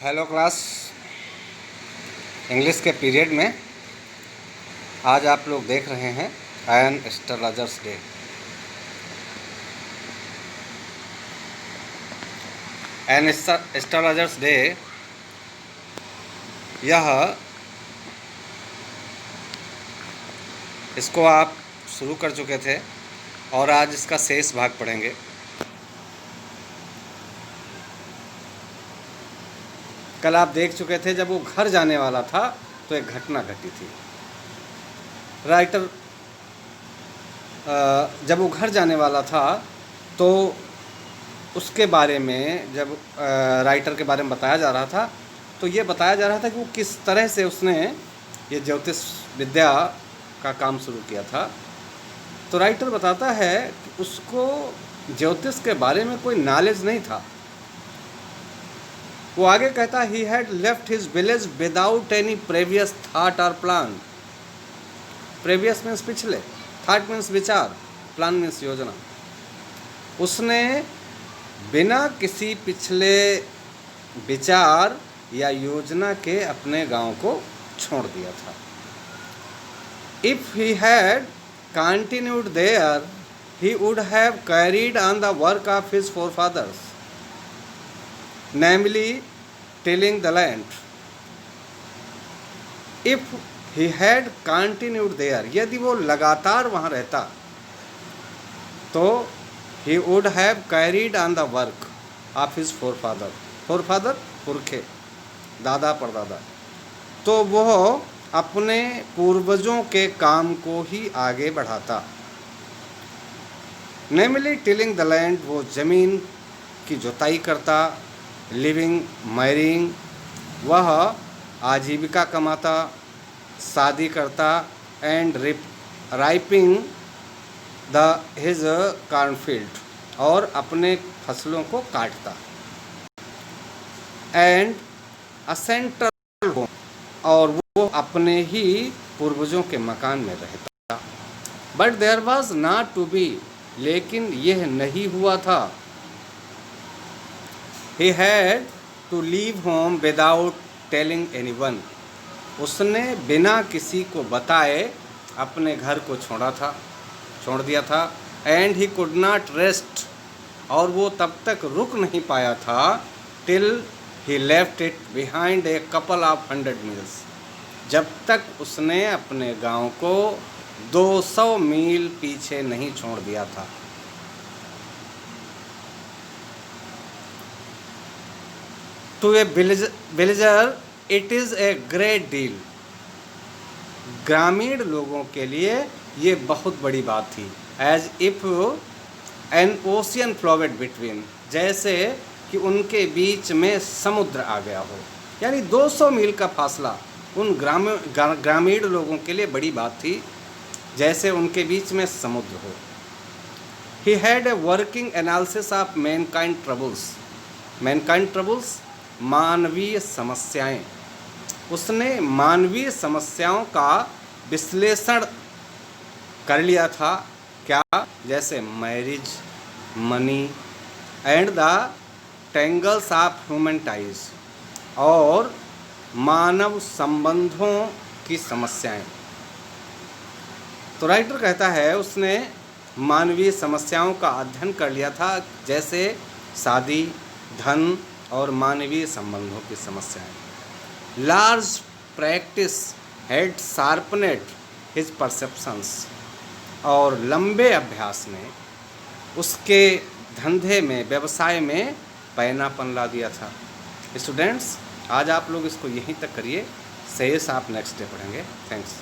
Hello class. English के period में आज आप लोग देख रहे हैं an astrologer's day. An astrologer's day इसको आप शुरू कर चुके थे और आज इसका शेष भाग पढ़ेंगे। कल आप देख चुके थे जब वो घर जाने वाला था तो एक घटना घटी थी। राइटर जब वो घर जाने वाला था तो उसके बारे में जब राइटर के बारे में बताया जा रहा था तो ये बताया जा रहा था कि वो किस तरह से उसने ये ज्योतिष विद्या का काम शुरू किया था। तो राइटर बताता है कि उसको ज्योतिष के बारे में कोई नॉलेज नहीं था। वो आगे कहता he had left his village without any previous thought और प्लान। प्रेवियस मीन्स पिछले, थॉट मीन्स विचार, प्लान मीन्स योजना। उसने बिना किसी पिछले विचार या योजना के अपने गांव को छोड़ दिया था। If he had continued there he would have carried on the work of his forefathers, namely tilling the land. If he had continued there, यदि वो लगातार वहाँ रहता तो he would have carried on the work of his forefather. forefather पुरखे, दादा परदादा। तो वो अपने पूर्वजों के काम को ही आगे बढ़ाता। Namely tilling the land, वो ज़मीन की जुताई करता। लिविंग, मैरिंग, वह आजीविका कमाता, शादी करता। And ripening the his cornfield, और अपने फसलों को काटता। एंड अ सेंट्रल होम, और वो अपने ही पूर्वजों के मकान में रहता। But there was not to be, लेकिन यह नहीं हुआ था। He had to leave home without telling anyone. उसने बिना किसी को बताए अपने घर को छोड़ दिया था। And he could not rest, और वो तब तक रुक नहीं पाया था till he left it behind a couple of 100 miles, जब तक उसने अपने गांव को 200 मील पीछे नहीं छोड़ दिया था। To a villager it is a great deal. ग्रामीण लोगों के लिए ये बहुत बड़ी बात थी। As if an ocean flowed between, जैसे कि उनके बीच में समुद्र आ गया हो। यानी 200 मील का फासला उन ग्रामीण लोगों के लिए बड़ी बात थी, जैसे उनके बीच में समुद्र हो। He had a working analysis of mankind troubles. Mankind troubles, मानवीय समस्याएं। उसने मानवीय समस्याओं का विश्लेषण कर लिया था। क्या? जैसे marriage, money and the tangles of human ties, और मानव संबंधों की समस्याएं। तो राइटर कहता है उसने मानवीय समस्याओं का अध्ययन कर लिया था, जैसे शादी, धन और मानवीय संबंधों की समस्याएं। Large practice had sharpened his perceptions, और लंबे अभ्यास ने उसके धंधे में, व्यवसाय में पैनापन ला दिया था। स्टूडेंट्स, आज आप लोग इसको यहीं तक करिए, शेष आप नेक्स्ट डे पढ़ेंगे। थैंक्स।